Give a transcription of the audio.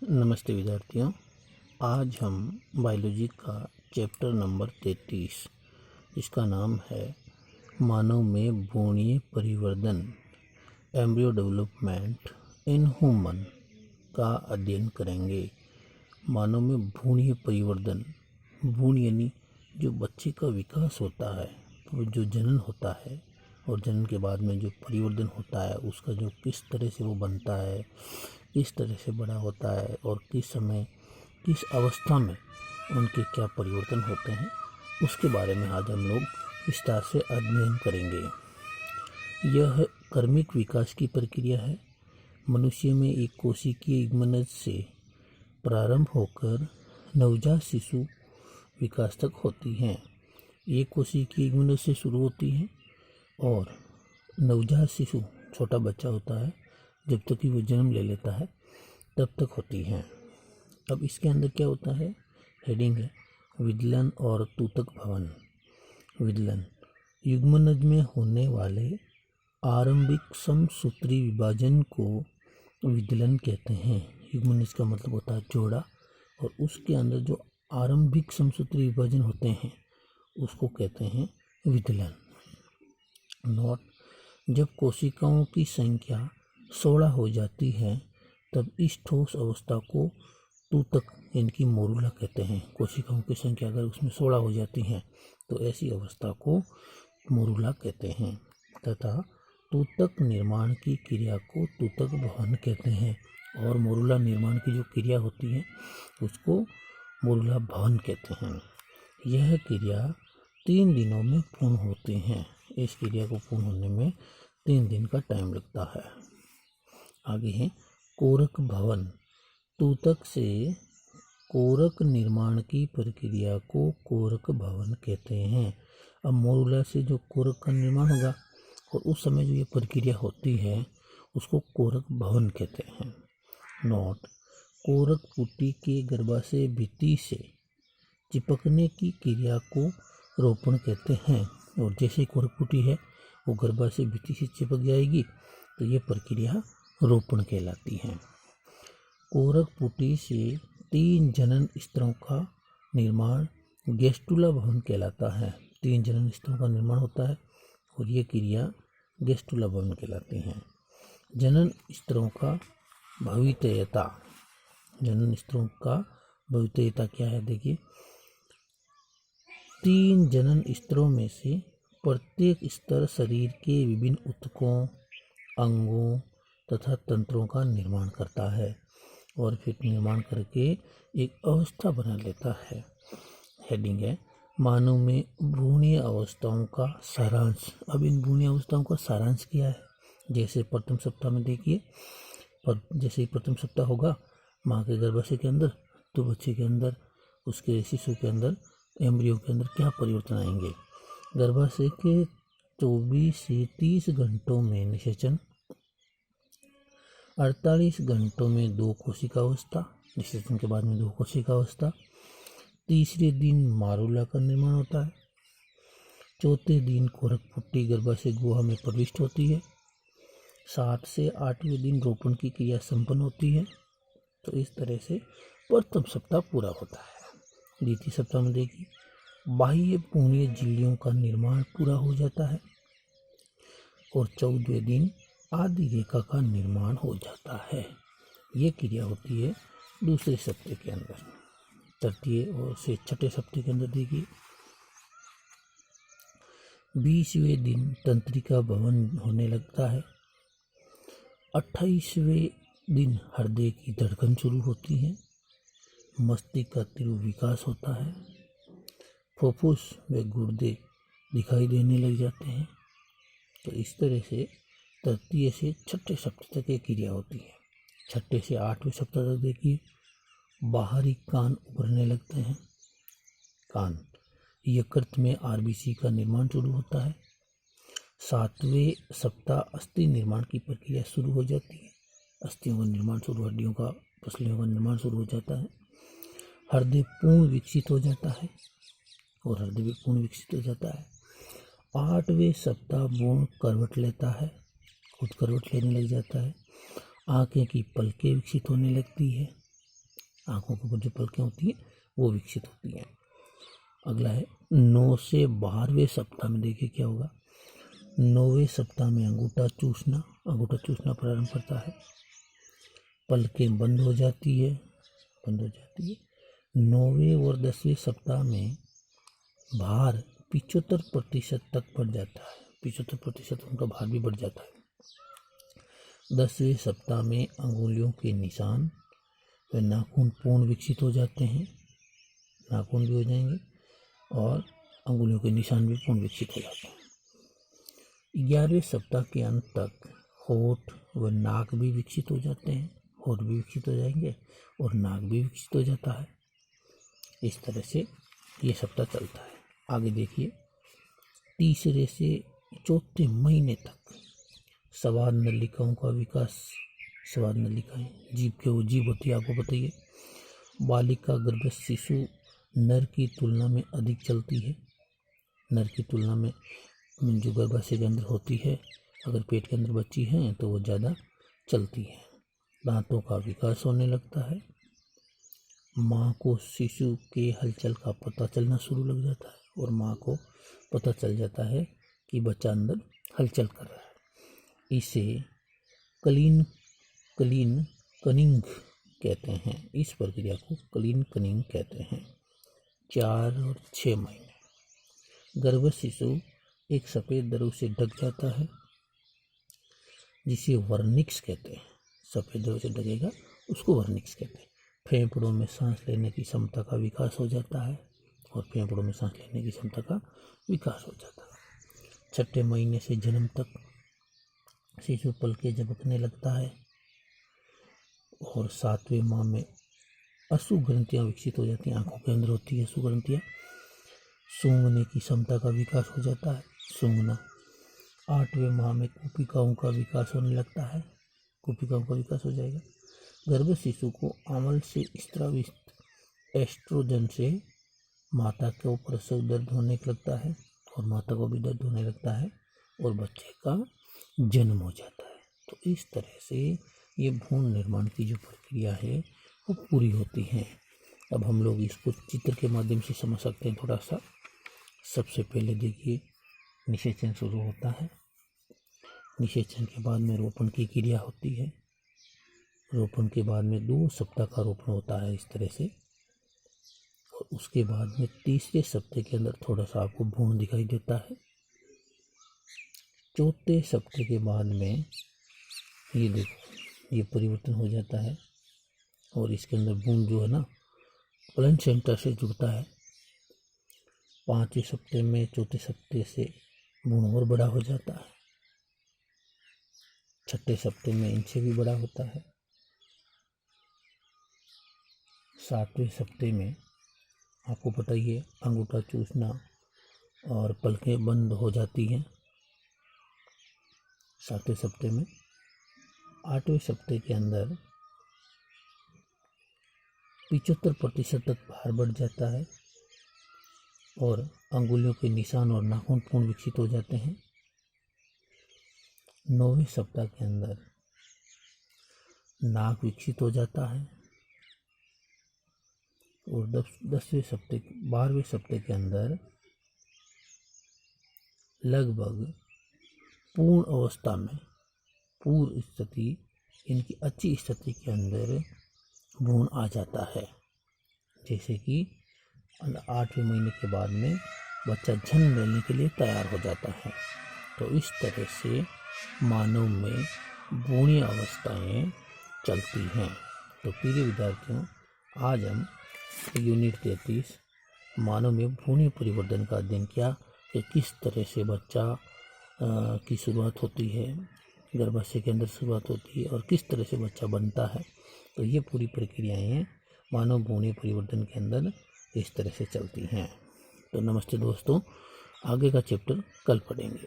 नमस्ते विद्यार्थियों। आज हम बायोलॉजी का चैप्टर नंबर 33 इसका नाम है मानव में भ्रूणीय परिवर्धन एम्ब्रियो डेवलपमेंट इन ह्यूमन का अध्ययन करेंगे। मानव में भ्रूणीय परिवर्तन, भ्रूण यानी जो बच्चे का विकास होता है, तो जो जनन होता है और जनन के बाद में जो परिवर्तन होता है उसका जो किस तरह से वो बनता है, किस तरह से बड़ा होता है और किस समय किस अवस्था में उनके क्या परिवर्तन होते हैं, उसके बारे में आज हम लोग विस्तार से अध्ययन करेंगे। यह कर्मिक विकास की प्रक्रिया है। मनुष्य में एक कोशिकीय युग्मनज से प्रारंभ होकर नवजात शिशु विकास तक होती हैं। एक कोशिकीय युग्मनज से शुरू होती हैं और नवजात शिशु छोटा बच्चा होता है जब तक कि वो जन्म ले लेता है तब तक होती हैं। अब इसके अंदर क्या होता है, हेडिंग है विदलन और तूतक भवन। विदलन युग्मनज में होने वाले आरंभिक समसूत्री विभाजन को विदलन कहते हैं। युग्मनज का मतलब होता है जोड़ा और उसके अंदर जो आरंभिक समसूत्री विभाजन होते हैं उसको कहते हैं विदलन। नोट, जब कोशिकाओं की संख्या 16 हो जाती है तब इस ठोस अवस्था को तूतक इनकी मोरुला कहते हैं। कोशिकाओं की संख्या अगर उसमें 16 हो जाती है तो ऐसी अवस्था को मोरुला कहते हैं तथा तूतक निर्माण की क्रिया को तूतक भवन कहते हैं और मोरुला निर्माण की जो क्रिया होती है उसको मोरुला भवन कहते हैं। यह क्रिया 3 दिनों में पूर्ण होती है। इस क्रिया को पूर्ण होने में 3 दिन का टाइम लगता है। आगे है कोरक भवन। तूतक से कोरक निर्माण की प्रक्रिया को कोरक भवन कहते हैं। अब मोरुला से जो कोरक का निर्माण होगा और उस समय जो ये प्रक्रिया होती है उसको कोरक भवन कहते हैं। नोट, कोरक पुटी के गर्भाशय भित्ति से चिपकने की क्रिया को रोपण कहते हैं और जैसे कोरक पुटी है वो गर्भाशय भित्ति से चिपक जाएगी तो ये प्रक्रिया रोपण कहलाती है। कोरक पुटी से 3 जनन स्तरों का निर्माण गेस्टुला भवन कहलाता है। 3 जनन स्तरों का निर्माण होता है और ये क्रिया गेस्टुला भवन कहलाती है। जनन स्तरों का भवितयता, जनन स्तरों का भवितयता क्या है, देखिए 3 जनन स्तरों में से प्रत्येक स्तर शरीर के विभिन्न ऊतकों, अंगों तथा तंत्रों का निर्माण करता है और फिर निर्माण करके एक अवस्था बना लेता है। हेडिंग है मानव में भ्रूणीय अवस्थाओं का सारांश। अब इन भ्रूणीय अवस्थाओं का सारांश क्या है, जैसे प्रथम सप्ताह में देखिए, जैसे ही प्रथम सप्ताह होगा माँ के गर्भाशय के अंदर तो बच्चे के अंदर, उसके शिशु के अंदर, एम्ब्रियो के अंदर क्या परिवर्तन आएंगे। गर्भाशय के 24 से 30 घंटों में निषेचन, 48 घंटों में 2 कोशिका अवस्था, निषेचन के बाद में 2 कोशिका अवस्था, तीसरे दिन मारुला का निर्माण होता है, चौथे दिन कोरक पुट्टी गर्भाशय गुहा में प्रविष्ट होती है, 7 से 8वें दिन रोपण की क्रिया संपन्न होती है। तो इस तरह से प्रथम सप्ताह पूरा होता है। द्वितीय सप्ताह में देखिए बाह्य भ्रूणीय झिल्लियों का निर्माण पूरा हो जाता है और 14वें दिन आदि रेखा का निर्माण हो जाता है। ये क्रिया होती है दूसरे सप्ताह के अंदर। तृतीय और से छठे सप्ताह के अंदर देखिए 20वें दिन तंत्रिका भवन होने लगता है, 28वें दिन हृदय की धड़कन शुरू होती है, मस्तिष्क का तीव्र विकास होता है, फुफ्फुस व गुर्दे दिखाई देने लग जाते हैं। तो इस तरह से तृतीय से छठे सप्ताह तक एक क्रिया होती है। छठे से 8वें सप्ताह तक देखिए बाहरी कान उभरने लगते हैं, कान, यकृत में आरबीसी का निर्माण शुरू होता है। 7वें सप्ताह अस्थि निर्माण की प्रक्रिया शुरू हो जाती है, अस्थियों का निर्माण शुरू, हड्डियों का, पसलियों का निर्माण शुरू हो जाता है। हृदय पूर्ण विकसित हो जाता है और हृदय भी पूर्ण विकसित हो जाता है। 8वें सप्ताह भ्रूण करवट लेता है, खुद करवट लेने लग जाता है। आँखें की पलकें विकसित होने लगती है आँखों के ऊपर जो पलकें होती हैं वो विकसित होती हैं। अगला है 9 से 12वें सप्ताह में। देखिए क्या होगा, 9वें सप्ताह में अंगूठा चूसना प्रारंभ करता है, पलकें बंद हो जाती है। 9वें और 10वें सप्ताह में भार 75% तक बढ़ जाता है, 75% उनका भार भी बढ़ जाता है। 10वें सप्ताह में अंगुलियों के निशान व नाखून पूर्ण विकसित हो जाते हैं, नाखून भी हो जाएंगे और अंगुलियों के निशान भी पूर्ण विकसित हो जाते हैं। 11वें सप्ताह के अंत तक होठ व नाक भी विकसित हो जाते हैं, होठ भी विकसित हो जाएंगे और नाक भी विकसित हो जाता है। इस तरह से ये सप्ताह चलता है। आगे देखिए, 3 से 4 महीने तक स्वाद नलिकाओं का विकास। स्वाद नलिकाएं जीभ होती है, आपको बताइए। बालिका गर्भस्थ शिशु नर की तुलना में अधिक चलती है। नर की तुलना में जो गर्भाशय के अंदर होती है, अगर पेट के अंदर बच्ची है तो वो ज़्यादा चलती है। दांतों का विकास होने लगता है। माँ को शिशु के हलचल का पता चलना शुरू लग जाता है और माँ को पता चल जाता है कि बच्चा अंदर हलचल कर रहा है। इसे क्लीन कनिंग कहते हैं। इस प्रक्रिया को क्लीन कनिंग कहते हैं। 4 और 6 महीने गर्भस्थ शिशु एक सफ़ेद दरों से ढक जाता है, जिसे वर्निक्स कहते हैं। सफ़ेद दरों से ढकेगा उसको वर्निक्स कहते हैं। फेफड़ों में सांस लेने की क्षमता का विकास हो जाता है और फेफड़ों में सांस लेने की क्षमता का विकास हो जाता है। 6ठे महीने से जन्म तक शिशु पलकें झपकने लगता है और 7वें माह में अश्रु ग्रंथियाँ विकसित हो जाती हैं। आंखों के अंदर होती है अश्रु ग्रंथियाँ। सूंघने की क्षमता का विकास हो जाता है, सूंघना। 8वें माह में कुपिकाओं का विकास होने लगता है, कुपिकाओं का विकास हो जाएगा। गर्भस्थ शिशु को अमल से स्रावित एस्ट्रोजन से माता को प्रसव दर्द होने लगता है और माता को भी दर्द होने लगता है और बच्चे का जन्म हो जाता है। तो इस तरह से ये भ्रूण निर्माण की जो प्रक्रिया है वो पूरी होती है। अब हम लोग इसको चित्र के माध्यम से समझ सकते हैं थोड़ा सा। सबसे पहले देखिए, निषेचन शुरू होता है। निषेचन के बाद में रोपण की क्रिया होती है। रोपण के बाद में 2 सप्ताह का रोपण होता है इस तरह से, और उसके बाद में 3रे सप्ताह के अंदर थोड़ा सा आपको भ्रूण दिखाई देता है। 4थे सप्ताह के बाद में ये देखो, ये परिवर्तन हो जाता है और इसके अंदर भ्रूण जो है ना प्लेसेंटा से जुड़ता है। 5वें सप्ताह में 4थे सप्ताह से भ्रूण और बड़ा हो जाता है। 6ठे सप्ताह में इनसे भी बड़ा होता है। 7वें सप्ताह में आपको पता ही है अंगूठा चूसना और पलकें बंद हो जाती हैं 7वें सप्ताह में। 8वें सप्ताह के अंदर 75% तक भार बढ़ जाता है और अंगुलियों के निशान और नाखून पूर्ण विकसित हो जाते हैं। 9वें सप्ताह के अंदर नाक विकसित हो जाता है और 12वें सप्ताह के अंदर लगभग पूर्ण अवस्था में, पूर्ण स्थिति, इनकी अच्छी स्थिति के अंदर भ्रूण आ जाता है। जैसे कि 8वें महीने के बाद में बच्चा जन्म लेने के लिए तैयार हो जाता है। तो इस तरह से मानव में भ्रूणीय अवस्थाएं चलती हैं। तो प्रिय विद्यार्थियों, आज हम यूनिट 33 मानव में भ्रूणीय परिवर्तन का अध्ययन किया कि किस तरह से बच्चा की शुरुआत होती है, गर्भाशय के अंदर शुरुआत होती है और किस तरह से बच्चा बनता है। तो ये पूरी प्रक्रियाएं मानव भ्रूणीय परिवर्तन के अंदर इस तरह से चलती हैं। तो नमस्ते दोस्तों, आगे का चैप्टर कल पढ़ेंगे।